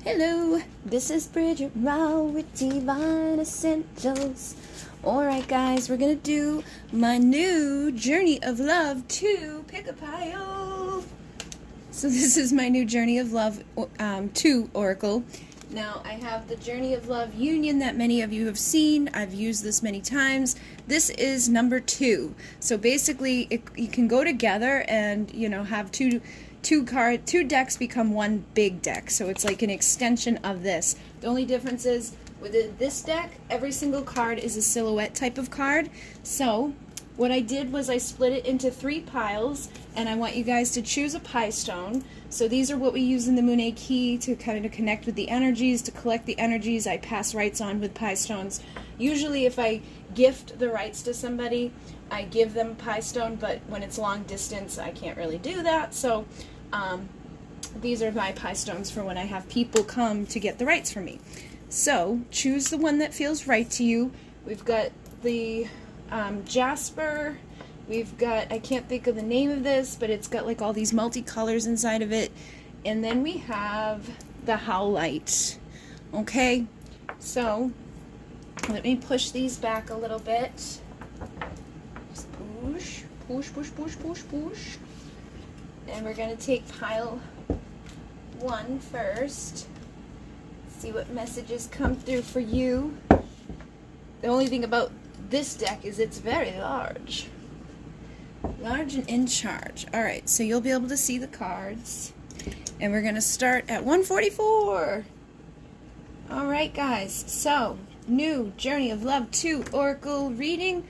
Hello, this is Bridget Rau with Pleiadian Essentials. Alright guys, we're going to do my new Journey of Love 2 pick a pile. So this is my new Journey of Love 2 Oracle. Now I have the Journey of Love Union that many of you have seen. I've used this many times. This is number 2. So basically you can go together and have two decks become one big deck, so it's like an extension of this. The only difference is with this deck, every single card is a silhouette type of card. So what I did was I split it into 3 piles, and I want you guys to choose a pie stone. So these are what we use in the Moon key to kind of connect with the energies, to collect the energies. I pass rights on with pie stones. Usually if I gift the rights to somebody, I give them a pie stone, but when it's long distance, I can't really do that. So these are my pie stones for when I have people come to get the rights from me. So choose the one that feels right to you. We've got the Jasper. We've got, I can't think of the name of this, but it's got like all these multicolors inside of it. And then we have the Howlite. Okay, so let me push these back a little bit. Just push, push, push, push, push, push. And we're going to take pile 1 first. See what messages come through for you. The only thing about this deck is it's very large. Large and in charge. Alright, so you'll be able to see the cards. And we're going to start at 144. Alright guys, so new Journey of Love 2 Oracle reading.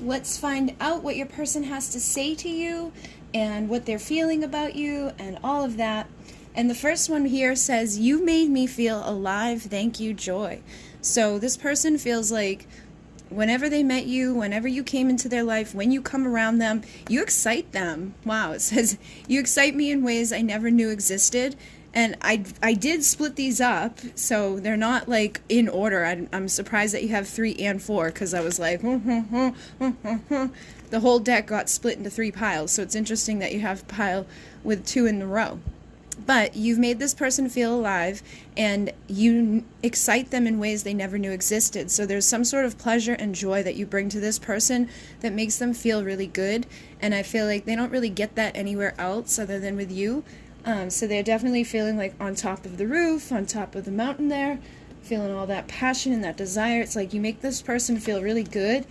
Let's find out what your person has to say to you and what they're feeling about you and all of that. And the first one here says, "You made me feel alive, thank you, joy." So this person feels like whenever they met you, whenever you came into their life, when you come around them, you excite them. Wow, it says, "You excite me in ways I never knew existed." And I did split these up, so they're not like in order. I'm surprised that you have 3 and 4, because I was like, the whole deck got split into 3 piles, so it's interesting that you have a pile with 2 in the row. But you've made this person feel alive, and you excite them in ways they never knew existed. So there's some sort of pleasure and joy that you bring to this person that makes them feel really good, and I feel like they don't really get that anywhere else other than with you. So they're definitely feeling like on top of the roof, on top of the mountain there, feeling all that passion and that desire. It's like you make this person feel really good.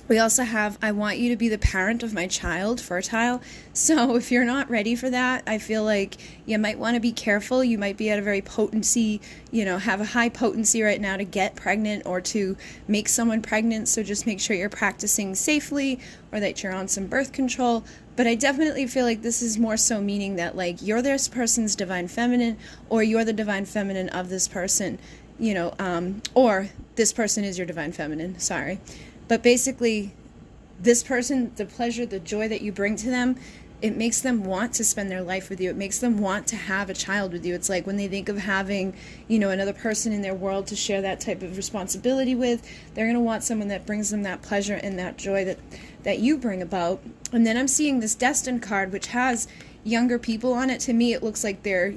We also have, "I want you to be the parent of my child," fertile. So if you're not ready for that, I feel like you might want to be careful. You might be at a very potency, have a high potency right now to get pregnant or to make someone pregnant. So just make sure you're practicing safely or that you're on some birth control. But I definitely feel like this is more so meaning that like you're this person's divine feminine, or you're the divine feminine of this person, or this person is your divine feminine, sorry. But basically, this person, the pleasure, the joy that you bring to them, it makes them want to spend their life with you. It makes them want to have a child with you. It's like when they think of having, another person in their world to share that type of responsibility with, they're going to want someone that brings them that pleasure and that joy that you bring about. And then I'm seeing this Destined card, which has younger people on it. To me, it looks like they're,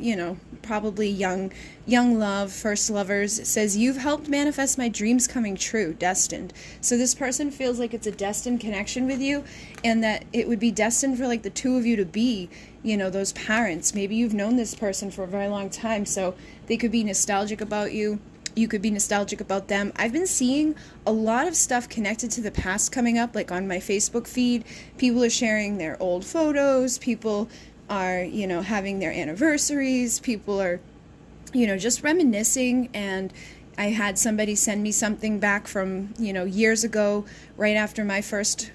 probably young love, first lovers. It says, "You've helped manifest my dreams coming true," destined. So this person feels like it's a destined connection with you, and that it would be destined for like the 2 of you to be, those parents. Maybe you've known this person for a very long time, so they could be nostalgic about you. You could be nostalgic about them. I've been seeing a lot of stuff connected to the past coming up, like on my Facebook feed. People are sharing their old photos. People are, having their anniversaries. People are, just reminiscing. And I had somebody send me something back from, years ago, right after my first,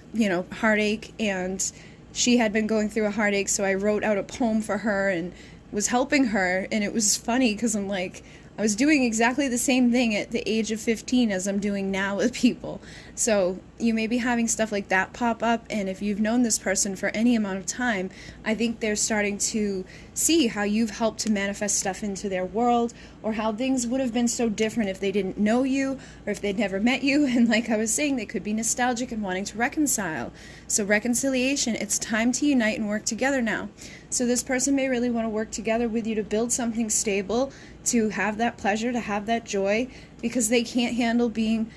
heartache. And she had been going through a heartache, so I wrote out a poem for her and was helping her. And it was funny because I'm like, I was doing exactly the same thing at the age of 15 as I'm doing now with people. So you may be having stuff like that pop up, and if you've known this person for any amount of time, I think they're starting to see how you've helped to manifest stuff into their world, or how things would have been so different if they didn't know you, or if they'd never met you. And like I was saying, they could be nostalgic and wanting to reconcile. So reconciliation, it's time to unite and work together now. So this person may really want to work together with you to build something stable, to have that pleasure, to have that joy, because they can't handle being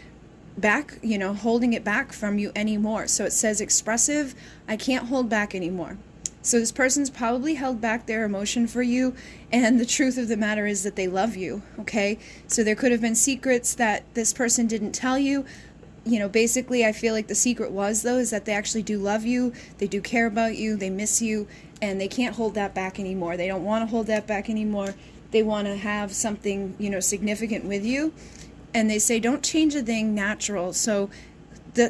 back, holding it back from you anymore. So it says expressive, I can't hold back anymore. So this person's probably held back their emotion for you, and the truth of the matter is that they love you, okay? So there could have been secrets that this person didn't tell you. Basically I feel like the secret was, though, is that they actually do love you, they do care about you, they miss you, and they can't hold that back anymore. They don't want to hold that back anymore. They want to have something, significant with you. And they say, don't change a thing, natural. So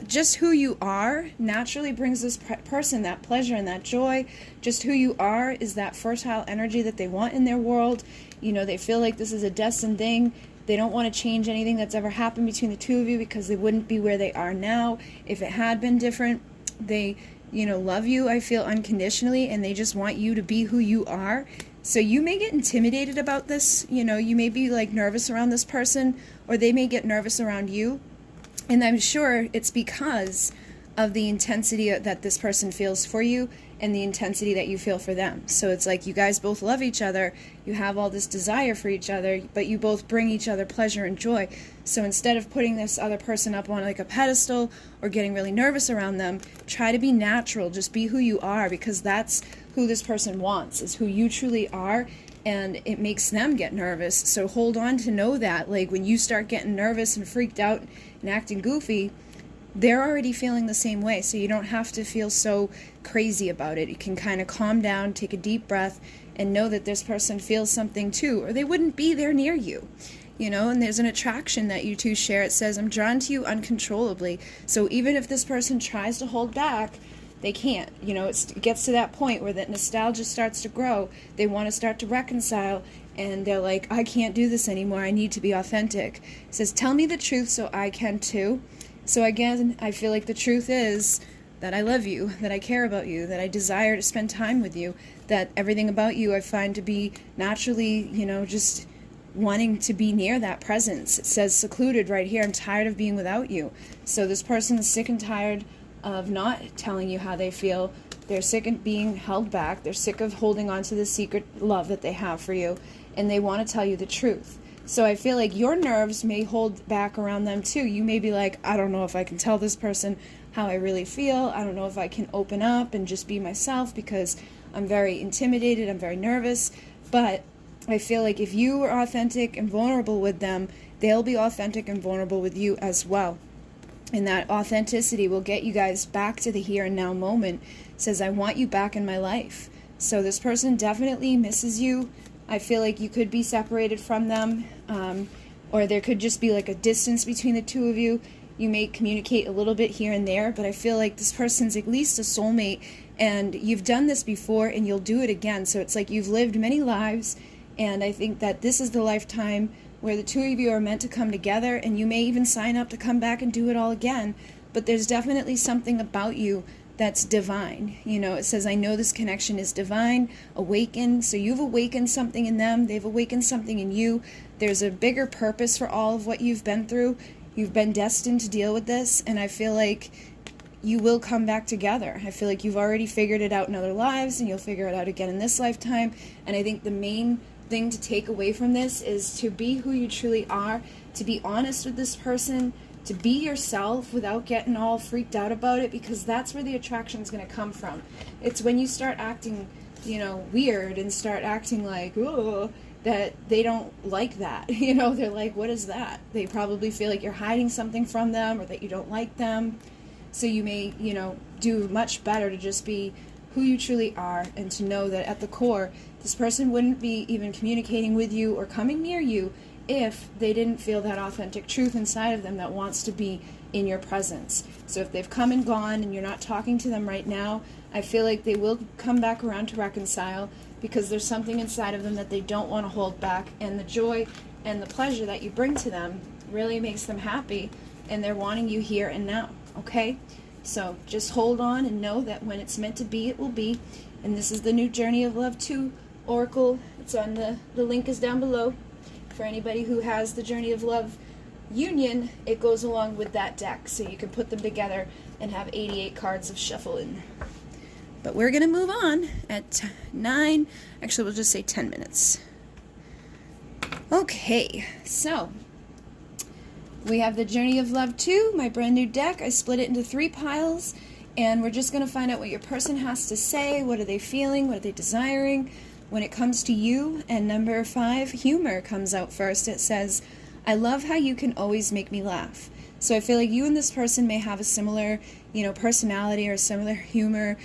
just who you are naturally brings this person that pleasure and that joy. Just who you are is that fertile energy that they want in their world. They feel like this is a destined thing. They don't want to change anything that's ever happened between the two of you, because they wouldn't be where they are now if it had been different. They, love you, I feel, unconditionally, and they just want you to be who you are. So you may get intimidated about this, you may be like nervous around this person, or they may get nervous around you. And I'm sure it's because of the intensity that this person feels for you and the intensity that you feel for them. So it's like you guys both love each other, you have all this desire for each other, but you both bring each other pleasure and joy. So instead of putting this other person up on like a pedestal or getting really nervous around them, try to be natural, just be who you are, because that's who this person wants, is who you truly are, and it makes them get nervous. So hold on to know that, like, when you start getting nervous and freaked out and acting goofy, they're already feeling the same way. So you don't have to feel so crazy about it. You can kind of calm down, take a deep breath, and know that this person feels something too, or they wouldn't be there near you. And there's an attraction that you two share. It says, I'm drawn to you uncontrollably. So even if this person tries to hold back, they can't. It gets to that point where that nostalgia starts to grow. They want to start to reconcile, and they're like, I can't do this anymore. I need to be authentic. It says, tell me the truth so I can too. So again, I feel like the truth is that I love you, that I care about you, that I desire to spend time with you, that everything about you I find to be naturally, just wanting to be near that presence. It says secluded right here. I'm tired of being without you. So this person is sick and tired of not telling you how they feel. They're sick of being held back. They're sick of holding on to the secret love that they have for you, and they want to tell you the truth. So I feel like your nerves may hold back around them too. You may be like, I don't know if I can tell this person how I really feel. I don't know if I can open up and just be myself, because I'm very intimidated, I'm very nervous. But I feel like if you are authentic and vulnerable with them, they'll be authentic and vulnerable with you as well. And that authenticity will get you guys back to the here and now moment. It says, I want you back in my life. So this person definitely misses you. I feel like you could be separated from them, or there could just be like a distance between the two of you. You may communicate a little bit here and there, but I feel like this person's at least a soulmate, and you've done this before and you'll do it again. So it's like you've lived many lives, and I think that this is the lifetime where the two of you are meant to come together, and you may even sign up to come back and do it all again. But there's definitely something about you that's divine. It says, I know this connection is divine, awakened. So you've awakened something in them, they've awakened something in you. There's a bigger purpose for all of what you've been through. You've been destined to deal with this, and I feel like you will come back together. I feel like you've already figured it out in other lives, and you'll figure it out again in this lifetime. And I think the main thing to take away from this is to be who you truly are, to be honest with this person, to be yourself without getting all freaked out about it, because that's where the attraction is going to come from. It's when you start acting, weird and start acting like, oh, that they don't like that. They're like, what is that? They probably feel like you're hiding something from them, or that you don't like them. So you may, do much better to just be who you truly are, and to know that at the core, this person wouldn't be even communicating with you or coming near you if they didn't feel that authentic truth inside of them that wants to be in your presence. So if they've come and gone and you're not talking to them right now, I feel like they will come back around to reconcile, because there's something inside of them that they don't want to hold back, and the joy and the pleasure that you bring to them really makes them happy. and they're wanting you here and now, okay? So just hold on and know that when it's meant to be, it will be. And this is the new Journey of Love 2 Oracle. It's on the link is down below. For anybody who has the Journey of Love Union, it goes along with that deck, so you can put them together and have 88 cards of shuffling. But we're going to move on at 9, actually we'll just say 10 minutes. Okay, so we have the Journey of Love 2, my brand new deck. I split it into 3 piles, and we're just going to find out what your person has to say. What are they feeling? What are they desiring when it comes to you? And number 5, humor comes out first. It says, I love how you can always make me laugh. So I feel like you and this person may have a similar, personality or similar humor.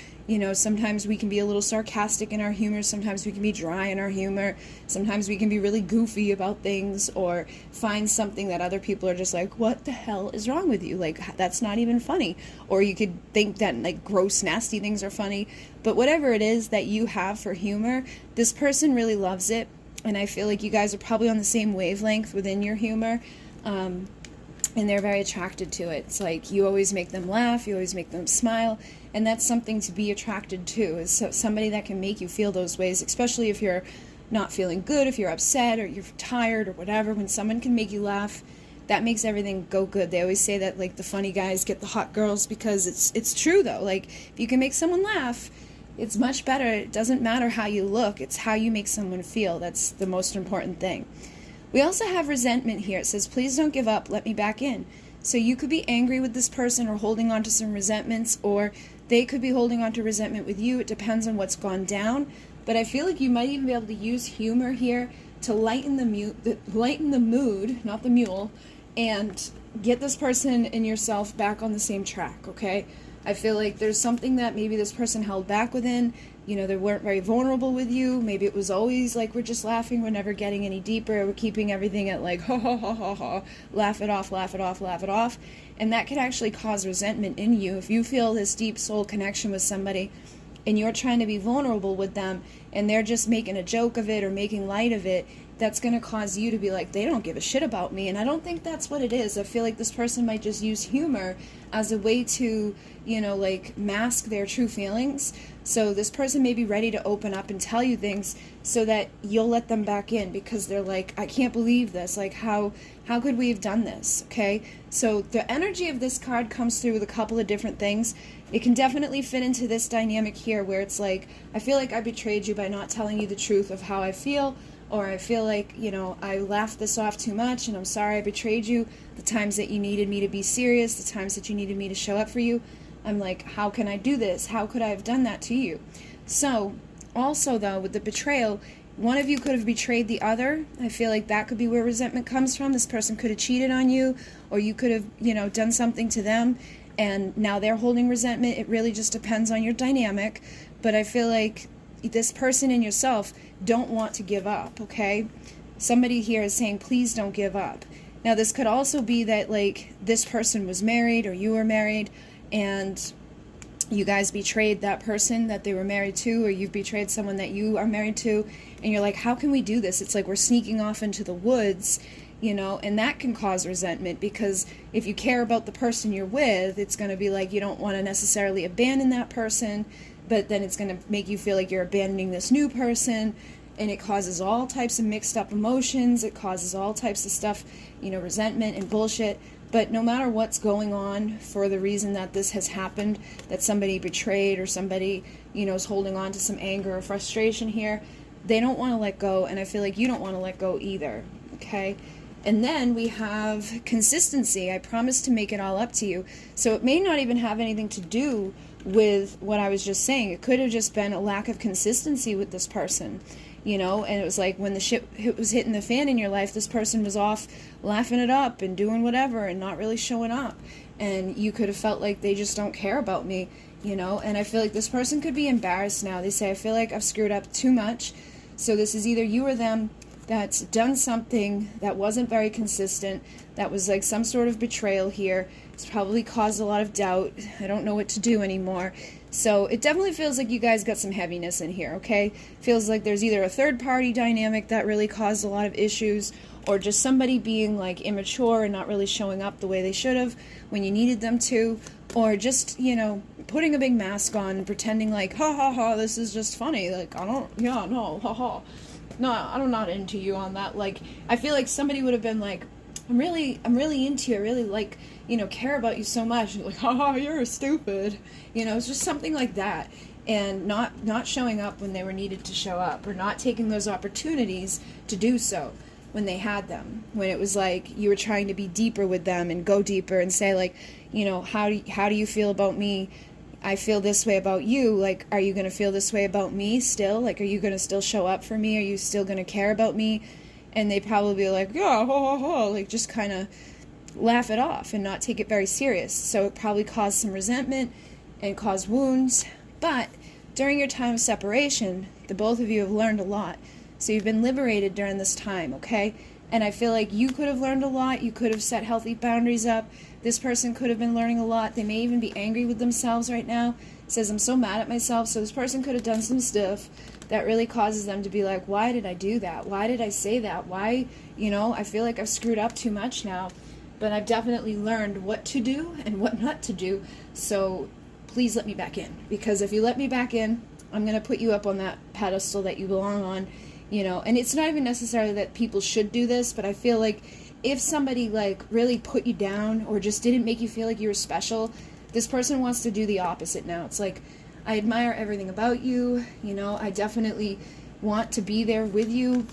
Sometimes we can be a little sarcastic in our humor. Sometimes we can be dry in our humor. Sometimes we can be really goofy about things or find something that other people are just like, what the hell is wrong with you? Like, that's not even funny. Or you could think that like gross, nasty things are funny. But whatever it is that you have for humor, this person really loves it. And I feel like you guys are probably on the same wavelength within your humor. And they're very attracted to it. It's like you always make them laugh, you always make them smile, and that's something to be attracted to, is somebody that can make you feel those ways, especially if you're not feeling good, if you're upset, or you're tired, or whatever. When someone can make you laugh, that makes everything go good. They always say that, like, the funny guys get the hot girls, because it's true, though. Like, if you can make someone laugh, it's much better. It doesn't matter how you look, it's how you make someone feel. That's the most important thing. We also have resentment here. It says, please don't give up, let me back in. So you could be angry with this person or holding on to some resentments, or they could be holding on to resentment with you. It depends on what's gone down. But I feel like you might even be able to use humor here to lighten the mood, not the mule, and get this person and yourself back on the same track, okay? I feel like there's something that maybe this person held back within. They weren't very vulnerable with you. Maybe it was always like, we're just laughing, we're never getting any deeper, we're keeping everything at like, ha ha ha ha ha, laugh it off, laugh it off, laugh it off. And that could actually cause resentment in you. If you feel this deep soul connection with somebody and you're trying to be vulnerable with them and they're just making a joke of it or making light of it, that's going to cause you to be like, they don't give a shit about me. And I don't think that's what it is. I feel like this person might just use humor as a way to, like mask their true feelings. So this person may be ready to open up and tell you things so that you'll let them back in, because they're like, I can't believe this. Like, how could we have done this? Okay. So the energy of this card comes through with a couple of different things. It can definitely fit into this dynamic here where it's like, I feel like I betrayed you by not telling you the truth of how I feel. Or I feel like, I laughed this off too much and I'm sorry I betrayed you. The times that you needed me to be serious, the times that you needed me to show up for you, I'm like, how can I do this? How could I have done that to you? So, also though, with the betrayal, one of you could have betrayed the other. I feel like that could be where resentment comes from. This person could have cheated on you, or you could have, done something to them, and now they're holding resentment. It really just depends on your dynamic, but I feel like this person and yourself don't want to give up, okay? Somebody here is saying, please don't give up. Now, this could also be that, like, this person was married or you were married and you guys betrayed that person that they were married to, or you've betrayed someone that you are married to, and you're like, how can we do this? It's like we're sneaking off into the woods, and that can cause resentment, because if you care about the person you're with, it's going to be like you don't want to necessarily abandon that person, but then it's going to make you feel like you're abandoning this new person, and it causes all types of mixed up emotions. It causes all types of stuff, resentment and bullshit. But no matter what's going on for the reason that this has happened, that somebody betrayed or somebody, is holding on to some anger or frustration here, they don't want to let go, and I feel like you don't want to let go either, okay? And then we have consistency. I promise to make it all up to you. So it may not even have anything to do with what I was just saying. It could have just been a lack of consistency with this person, and it was like when the shit was hitting the fan in your life, this person was off laughing it up and doing whatever and not really showing up. And you could have felt like they just don't care about me, and I feel like this person could be embarrassed now. They say, I feel like I've screwed up too much. So this is either you or them that's done something that wasn't very consistent, that was like some sort of betrayal here, It's probably caused a lot of doubt. I don't know what to do anymore. So it definitely feels like you guys got some heaviness in here, okay? Feels like there's either a third party dynamic that really caused a lot of issues, or just somebody being like immature and not really showing up the way they should have when you needed them to, or just, you know, putting a big mask on and pretending like, ha ha ha, this is just funny. Like, no, ha ha. No, I'm not into you on that. Like, I feel like somebody would have been like, I'm really into you. I really like, you know, care about you so much. And you're like, haha, you're stupid. You know, it's just something like that. And not showing up when they were needed to show up, or not taking those opportunities to do so when they had them. When it was like you were trying to be deeper with them and go deeper and say like, you know, how do you feel about me? I feel this way about you. Like, are you going to feel this way about me still? Like, are you going to still show up for me? Are you still going to care about me? And they probably be like, yeah, ho, ho, ho, like just kind of laugh it off and not take it very serious. So it probably caused some resentment and caused wounds. But during your time of separation, the both of you have learned a lot. So you've been liberated during this time, okay? And I feel like you could have learned a lot. You could have set healthy boundaries up. This person could have been learning a lot. They may even be angry with themselves right now. It says, I'm so mad at myself. So this person could have done some stuff that really causes them to be like, why did I do that? Why did I say that? Why, you know, I feel like I've screwed up too much now. But I've definitely learned what to do and what not to do. So please let me back in. Because if you let me back in, I'm going to put you up on that pedestal that you belong on. You know, and it's not even necessarily that people should do this, but I feel like if somebody like really put you down or just didn't make you feel like you were special, this person wants to do the opposite now. It's like, I admire everything about you, you know, I definitely want to be there with you.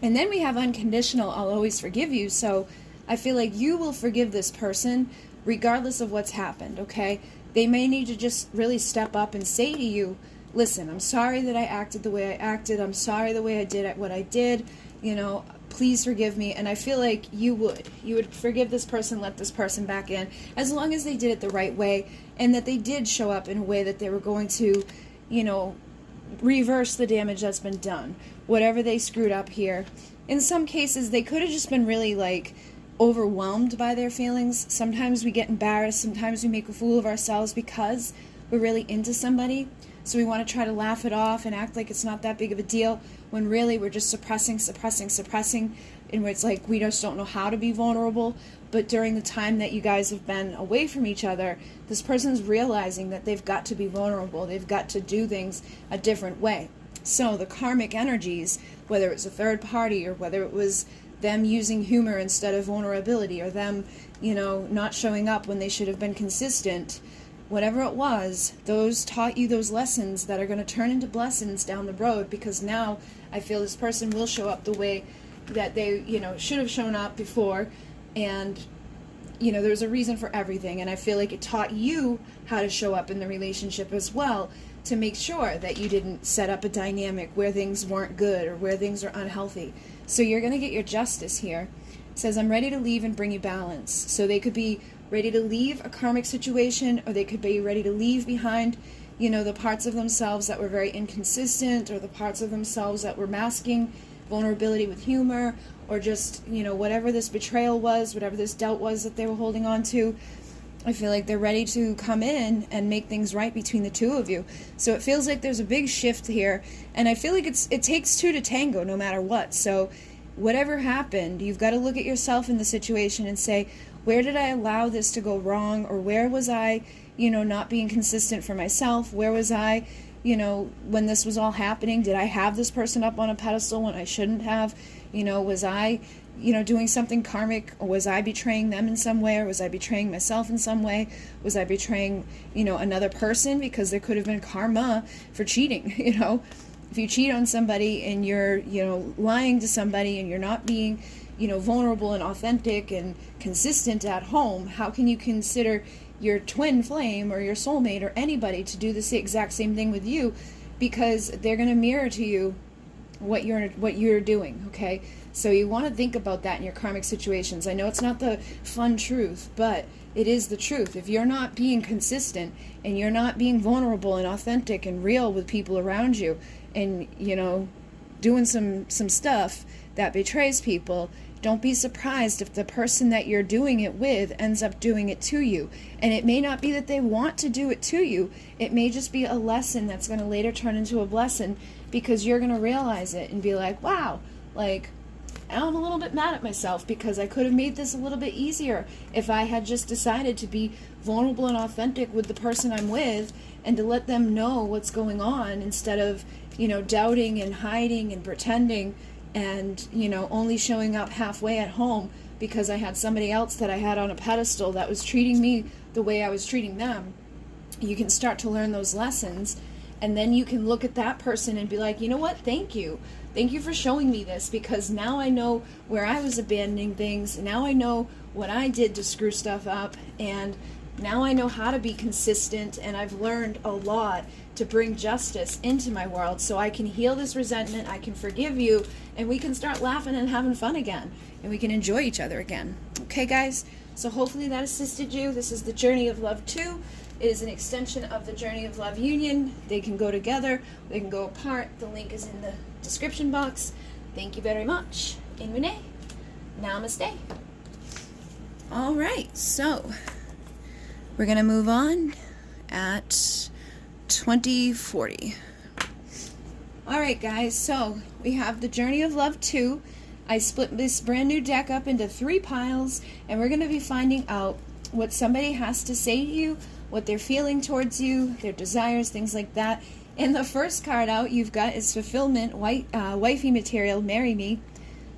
And then we have unconditional, I'll always forgive you. So I feel like you will forgive this person regardless of what's happened, okay? They may need to just really step up and say to you, listen, I'm sorry that I acted the way I acted. I'm sorry the way I did what I did. You know, please forgive me. And I feel like you would forgive this person, let this person back in, as long as they did it the right way and that they did show up in a way that they were going to, you know, reverse the damage that's been done. Whatever they screwed up here. In some cases, they could have just been really like overwhelmed by their feelings. Sometimes we get embarrassed. Sometimes we make a fool of ourselves because we're really into somebody. So we want to try to laugh it off and act like it's not that big of a deal, when really we're just suppressing, and where it's like we just don't know how to be vulnerable. But during the time that you guys have been away from each other, this person's realizing that they've got to be vulnerable. They've got to do things a different way. So the karmic energies, whether it's a third party or whether it was them using humor instead of vulnerability, or them, you know, not showing up when they should have been consistent, whatever it was, those taught you those lessons that are going to turn into blessings down the road, because now I feel this person will show up the way that they, you know, should have shown up before. And, you know, there's a reason for everything. And I feel like it taught you how to show up in the relationship as well, to make sure that you didn't set up a dynamic where things weren't good or where things are unhealthy. So you're going to get your justice here. It says, I'm ready to leave and bring you balance. So they could be ready to leave a karmic situation, or they could be ready to leave behind, you know, the parts of themselves that were very inconsistent, or the parts of themselves that were masking vulnerability with humor, or just, you know, whatever this betrayal was, whatever this doubt was that they were holding on to. I feel like they're ready to come in and make things right between the two of you. So it feels like there's a big shift here, and I feel like it takes two to tango no matter what. So whatever happened, you've got to look at yourself in the situation and say, where did I allow this to go wrong? Or where was I, you know, not being consistent for myself? Where was I, you know, when this was all happening? Did I have this person up on a pedestal when I shouldn't have? You know, was I, you know, doing something karmic? Or was I betraying them in some way? Or was I betraying myself in some way? Was I betraying, you know, another person? Because there could have been karma for cheating, you know. If you cheat on somebody and you're, you know, lying to somebody and you're not being, you know, vulnerable and authentic and consistent at home, how can you consider your twin flame or your soulmate or anybody to do the exact same thing with you? Because they're going to mirror to you what you're doing, okay? So you want to think about that in your karmic situations. I know it's not the fun truth, but it is the truth. If you're not being consistent and you're not being vulnerable and authentic and real with people around you, and, you know, doing some stuff that betrays people, don't be surprised if the person that you're doing it with ends up doing it to you. And it may not be that they want to do it to you. It may just be a lesson that's going to later turn into a blessing, because you're going to realize it and be like, wow, like, I'm a little bit mad at myself because I could have made this a little bit easier if I had just decided to be vulnerable and authentic with the person I'm with, and to let them know what's going on, instead of, doubting and hiding and pretending, and, only showing up halfway at home because I had somebody else that I had on a pedestal that was treating me the way I was treating them. You can start to learn those lessons, and then you can look at that person and be like, you know what, thank you. Thank you for showing me this, because now I know where I was abandoning things. Now I know what I did to screw stuff up, and now I know how to be consistent, and I've learned a lot to bring justice into my world, so I can heal this resentment, I can forgive you, and we can start laughing and having fun again, and we can enjoy each other again. Okay, guys? So hopefully that assisted you. This is the Journey of Love 2. It is an extension of the Journey of Love Union. They can go together, they can go apart. The link is in the description box. Thank you very much. In Renee. Namaste. All right, so we're going to move on at 2040. All right, guys, so we have the Journey of Love 2. I split this brand new deck up into 3 piles, and we're going to be finding out what somebody has to say to you, what they're feeling towards you, their desires, things like that. And the first card out you've got is Fulfillment, Wifey Material, Marry Me.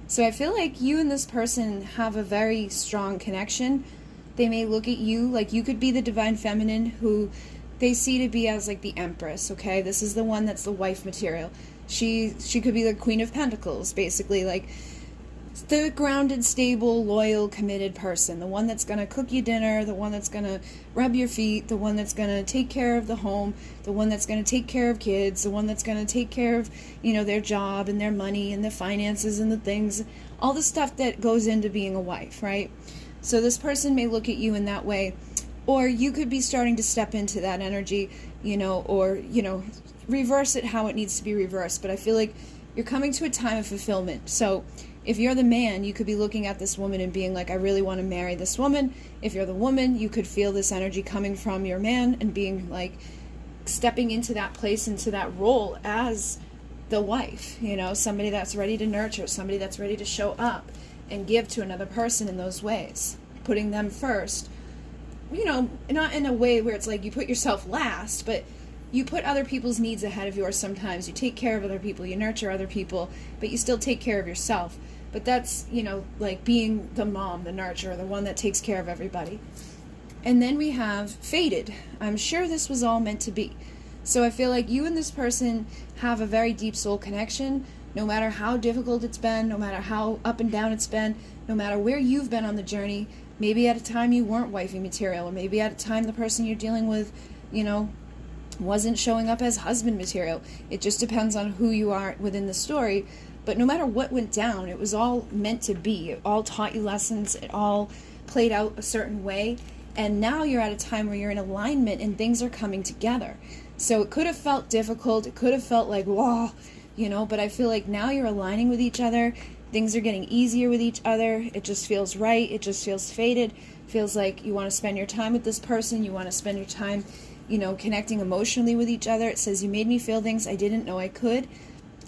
So I feel like you and this person have a very strong connection. They may look at you like you could be the Divine Feminine, who they see to be as like the Empress, okay? This is the one that's the wife material. She could be the Queen of Pentacles, basically, like the grounded, stable, loyal, committed person, the one that's going to cook you dinner, the one that's going to rub your feet, the one that's going to take care of the home, the one that's going to take care of kids, the one that's going to take care of, their job and their money and the finances and the things, all the stuff that goes into being a wife, right? So this person may look at you in that way, or you could be starting to step into that energy, or, reverse it how it needs to be reversed. But I feel like you're coming to a time of fulfillment. So if you're the man, you could be looking at this woman and being like, I really want to marry this woman. If you're the woman, you could feel this energy coming from your man and being like, stepping into that place, into that role as the wife, somebody that's ready to nurture, somebody that's ready to show up and give to another person in those ways, putting them first, not in a way where it's like you put yourself last, but you put other people's needs ahead of yours sometimes. You take care of other people, you nurture other people, but you still take care of yourself. But that's, like being the mom, the nurturer, the one that takes care of everybody. And then we have Fated. I'm sure this was all meant to be. So I feel like you and this person have a very deep soul connection, no matter how difficult it's been, no matter how up and down it's been, no matter where you've been on the journey. Maybe at a time you weren't wifey material, or maybe at a time the person you're dealing with, wasn't showing up as husband material. It just depends on who you are within the story. But no matter what went down, it was all meant to be. It all taught you lessons. It all played out a certain way. And now you're at a time where you're in alignment and things are coming together. So it could have felt difficult. It could have felt like, whoa, but I feel like now you're aligning with each other. Things are getting easier with each other. It just feels right. It just feels fated. Feels like you want to spend your time with this person. You want to spend your time, connecting emotionally with each other. It says, you made me feel things I didn't know I could.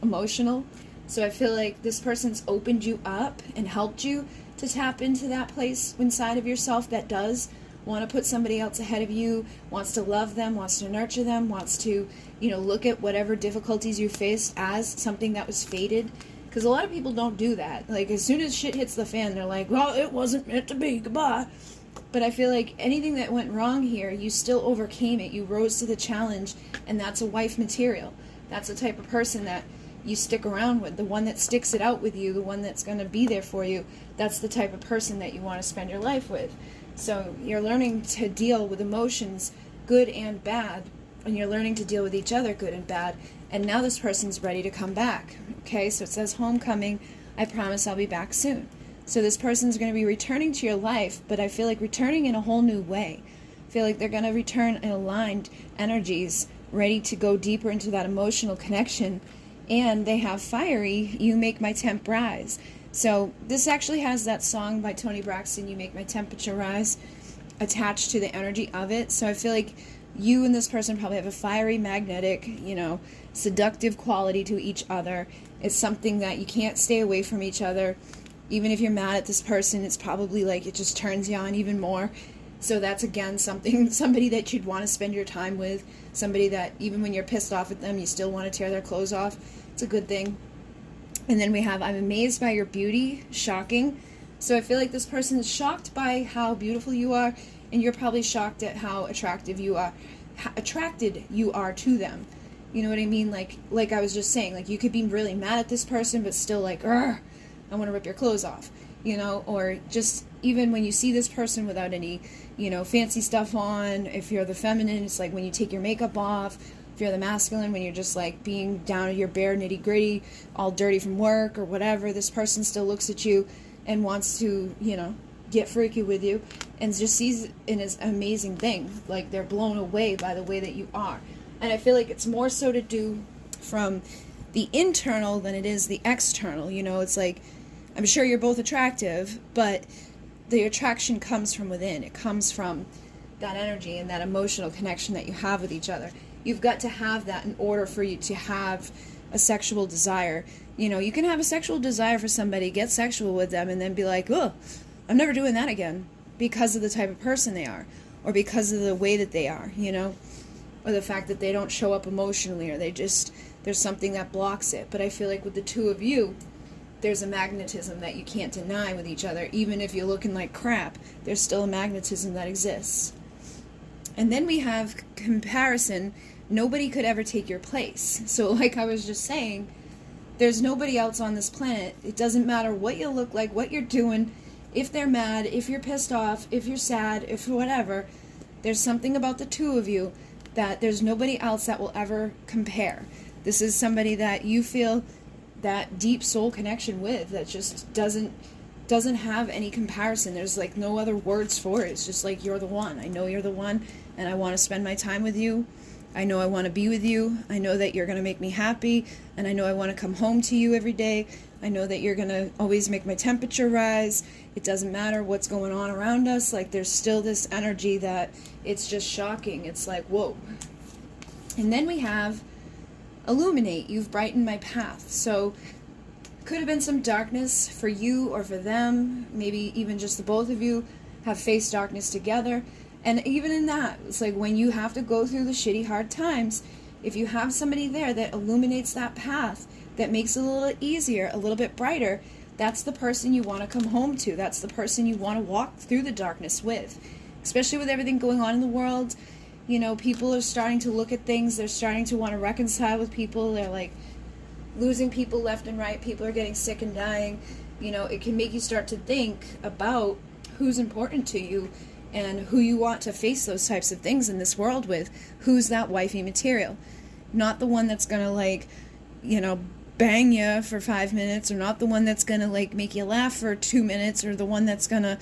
Emotional. So I feel like this person's opened you up and helped you to tap into that place inside of yourself that does want to put somebody else ahead of you, wants to love them, wants to nurture them, wants to, look at whatever difficulties you faced as something that was fated. Because a lot of people don't do that. Like, as soon as shit hits the fan, they're like, well, it wasn't meant to be, goodbye. But I feel like anything that went wrong here, you still overcame it. You rose to the challenge, and that's a wife material. That's the type of person that you stick around with, the one that sticks it out with you, the one that's going to be there for you. That's the type of person that you want to spend your life with. So you're learning to deal with emotions, good and bad, and you're learning to deal with each other, good and bad. And now this person's ready to come back. Okay, so it says homecoming. I promise I'll be back soon. So this person's going to be returning to your life, but I feel like returning in a whole new way. I feel like they're going to return in aligned energies, ready to go deeper into that emotional connection And they have fiery, you make my temp rise. So this actually has that song by Toni Braxton, You Make My Temperature Rise, attached to the energy of it. So I feel like you and this person probably have a fiery, magnetic, seductive quality to each other. It's something that you can't stay away from each other. Even if you're mad at this person, it's probably like it just turns you on even more. So that's, again, somebody that you'd want to spend your time with, somebody that even when you're pissed off at them, you still want to tear their clothes off. It's a good thing. And then we have, I'm amazed by your beauty, shocking. So I feel like this person is shocked by how beautiful you are, and you're probably shocked at how attracted you are to them. You know what I mean? Like I was just saying, like you could be really mad at this person, but still like, I want to rip your clothes off, or just even when you see this person without any, fancy stuff on. If you're the feminine, it's like when you take your makeup off. If you're the masculine, when you're just like being down at your bare nitty gritty, all dirty from work or whatever, this person still looks at you and wants to, get freaky with you and just sees it as an amazing thing. Like they're blown away by the way that you are. And I feel like it's more so to do from the internal than it is the external. It's like, I'm sure you're both attractive, but the attraction comes from within. It comes from that energy and that emotional connection that you have with each other. You've got to have that in order for you to have a sexual desire. You can have a sexual desire for somebody, get sexual with them, and then be like, oh, I'm never doing that again, because of the type of person they are, or because of the way that they are, or the fact that they don't show up emotionally, or there's something that blocks it. But I feel like with the two of you, there's a magnetism that you can't deny with each other. Even if you're looking like crap, there's still a magnetism that exists. And then we have comparison. Nobody could ever take your place. So like I was just saying, there's nobody else on this planet. It doesn't matter what you look like, what you're doing, if they're mad, if you're pissed off, if you're sad, if whatever. There's something about the two of you that there's nobody else that will ever compare. This is somebody that you feel that deep soul connection with, that just doesn't have any comparison. There's like no other words for it. It's just like, you're the one. I know you're the one, and I want to spend my time with you. I know I want to be with you. I know that you're going to make me happy, and I know I want to come home to you every day. I know that you're going to always make my temperature rise. It doesn't matter what's going on around us. Like, there's still this energy that it's just shocking. It's like, whoa. And then we have illuminate. You've brightened my path. So could have been some darkness for you or for them. Maybe even just the both of you have faced darkness together. And even in that, it's like when you have to go through the shitty, hard times, if you have somebody there that illuminates that path, that makes it a little easier, a little bit brighter, that's the person you want to come home to. That's the person you want to walk through the darkness with. Especially with everything going on in the world, people are starting to look at things. They're starting to want to reconcile with people. They're like losing people left and right. People are getting sick and dying. It can make you start to think about who's important to you and who you want to face those types of things in this world with. Who's that wifey material? Not the one that's going to, bang you for 5 minutes, or not the one that's going to, make you laugh for 2 minutes, or the one that's going to,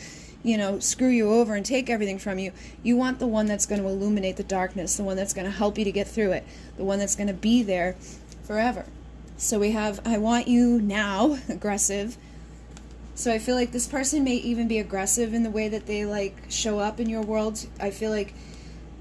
screw you over and take everything from you. You want the one that's going to illuminate the darkness, the one that's going to help you to get through it, the one that's going to be there forever. So we have, I want you now, aggressive. So I feel like this person may even be aggressive in the way that they show up in your world. I feel like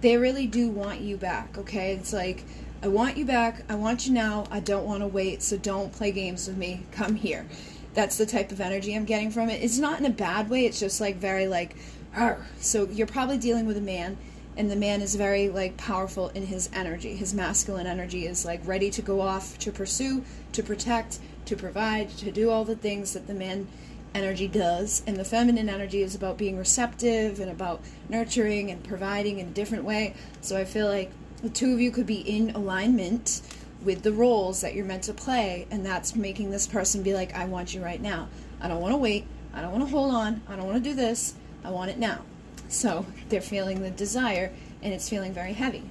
they really do want you back, okay? It's like, I want you back, I want you now, I don't want to wait, so don't play games with me, come here. That's the type of energy I'm getting from it. It's not in a bad way, it's just very arr. So you're probably dealing with a man, and the man is very powerful in his energy. His masculine energy is ready to go off to pursue, to protect, to provide, to do all the things that the man energy does, and the feminine energy is about being receptive and about nurturing and providing in a different way. So I feel like the two of you could be in alignment with the roles that you're meant to play, and that's making this person be like, I want you right now. I don't want to wait. I don't want to hold on. I don't want to do this. I want it now. So they're feeling the desire, and it's feeling very heavy.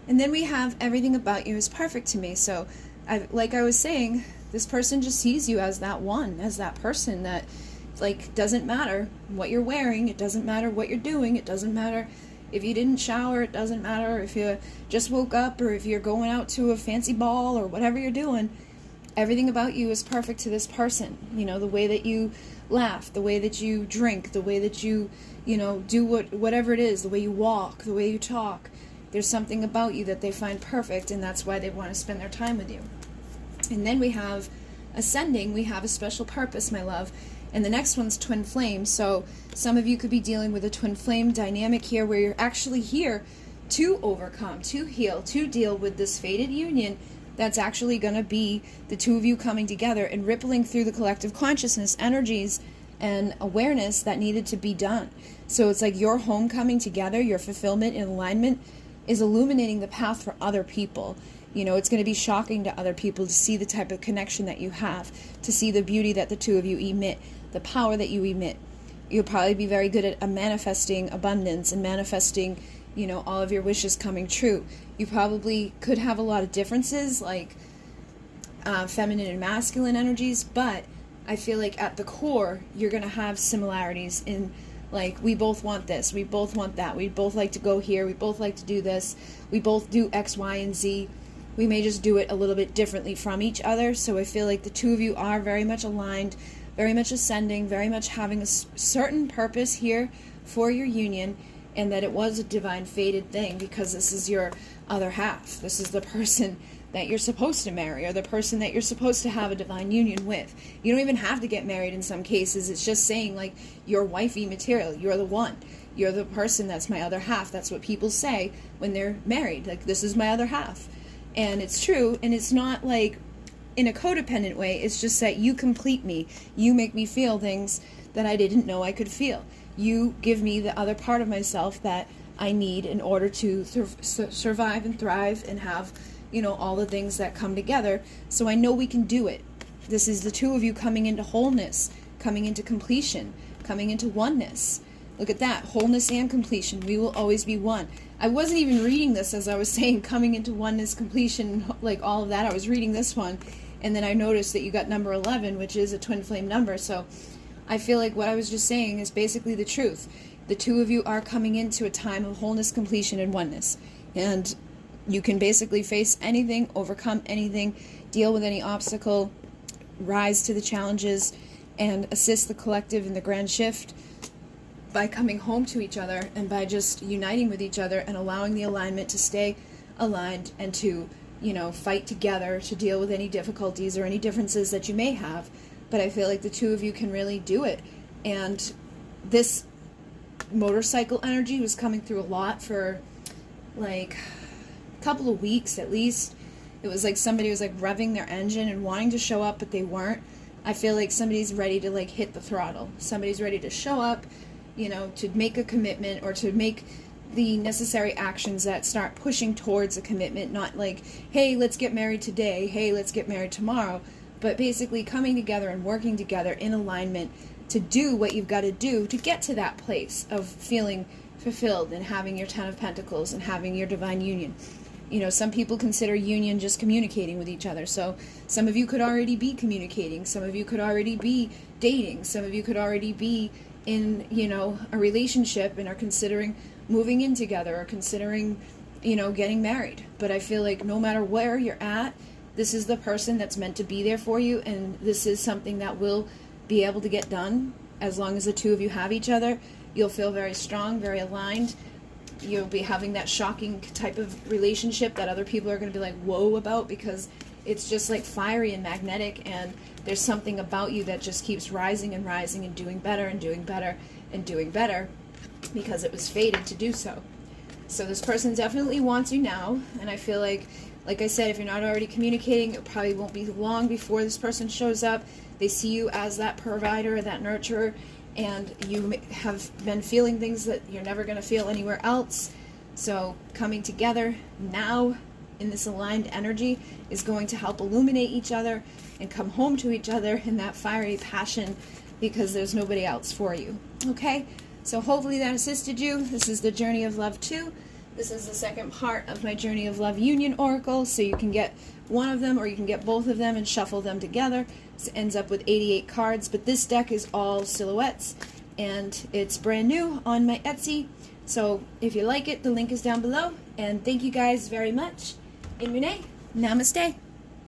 And then we have everything about you is perfect to me. So like I was saying, this person just sees you as that one, as that person that doesn't matter what you're wearing, it doesn't matter what you're doing, it doesn't matter If you didn't shower, it doesn't matter. If you just woke up, or if you're going out to a fancy ball, or whatever you're doing, everything about you is perfect to this person. You know, the way that you laugh, the way that you drink, the way that you do whatever it is, the way you walk, the way you talk. There's something about you that they find perfect, and that's why they want to spend their time with you. And then we have ascending. We have a special purpose, my love. And the next one's twin flame. So some of you could be dealing with a twin flame dynamic here, where you're actually here to overcome, to heal, to deal with this fated union that's actually going to be the two of you coming together and rippling through the collective consciousness, energies, and awareness that needed to be done. So it's like your homecoming together, your fulfillment and alignment is illuminating the path for other people. You know, it's going to be shocking to other people to see the type of connection that you have, to see the beauty that the two of you emit, the power that you emit. You'll probably be very good at manifesting abundance and manifesting, all of your wishes coming true. You probably could have a lot of differences, like feminine and masculine energies, but I feel like at the core, you're going to have similarities in, like, we both want this, we both want that, we both like to go here, we both like to do this, we both do X, Y, and Z. We may just do it a little bit differently from each other. So I feel like the two of you are very much aligned, very much ascending, very much having a certain purpose here for your union, and that it was a divine fated thing, because this is your other half. This is the person that you're supposed to marry, or the person that you're supposed to have a divine union with. You don't even have to get married in some cases. It's just saying, like, you're wifey material. You're the one. You're the person that's my other half. That's what people say when they're married. Like, this is my other half. And it's true, and it's not like in a codependent way. It's just that you complete me. You make me feel things that I didn't know I could feel. You give me the other part of myself that I need in order to survive and thrive and have, all the things that come together. So I know we can do it. This is the two of you coming into wholeness, coming into completion, coming into oneness. Look at that, wholeness and completion. We will always be one. I wasn't even reading this as I was saying coming into oneness, completion, like all of that. I was reading this one, and then I noticed that you got number 11, which is a twin flame number. So I feel like what I was just saying is basically the truth. The two of you are coming into a time of wholeness, completion, and oneness. And you can basically face anything, overcome anything, deal with any obstacle, rise to the challenges, and assist the collective in the grand shift by coming home to each other and by just uniting with each other and allowing the alignment to stay aligned and to, fight together to deal with any difficulties or any differences that you may have. But I feel like the two of you can really do it. And this motorcycle energy was coming through a lot for like a couple of weeks at least. It was like somebody was like revving their engine and wanting to show up, but they weren't. I feel like somebody's ready to like hit the throttle. Somebody's ready to show up, to make a commitment or to make the necessary actions that start pushing towards a commitment. Not like, hey, let's get married today, hey, let's get married tomorrow, but basically coming together and working together in alignment to do what you've got to do to get to that place of feeling fulfilled and having your 10 of Pentacles and having your divine union. Some people consider union just communicating with each other. So some of you could already be communicating. Some of you could already be dating. Some of you could already be in, a relationship and are considering moving in together or considering, getting married. But I feel like no matter where you're at, this is the person that's meant to be there for you. And this is something that will be able to get done as long as the two of you have each other. You'll feel very strong, very aligned. You'll be having that shocking type of relationship that other people are going to be like, whoa, about, because it's just like fiery and magnetic, and there's something about you that just keeps rising and rising and doing better and doing better and doing better because it was fated to do so. So this person definitely wants you now, and I feel like I said, if you're not already communicating, it probably won't be long before this person shows up. They see you as that provider, that nurturer, and you have been feeling things that you're never going to feel anywhere else. So coming together now in this aligned energy is going to help illuminate each other and come home to each other in that fiery passion, because there's nobody else for you. Okay? So hopefully that assisted you. This is the Journey of Love 2. This is the second part of my Journey of Love Union Oracle, so you can get one of them or you can get both of them and shuffle them together. So it ends up with 88 cards, but this deck is all silhouettes, and it's brand new on my Etsy. So if you like it, the link is down below. And thank you guys very much. In Renee, namaste.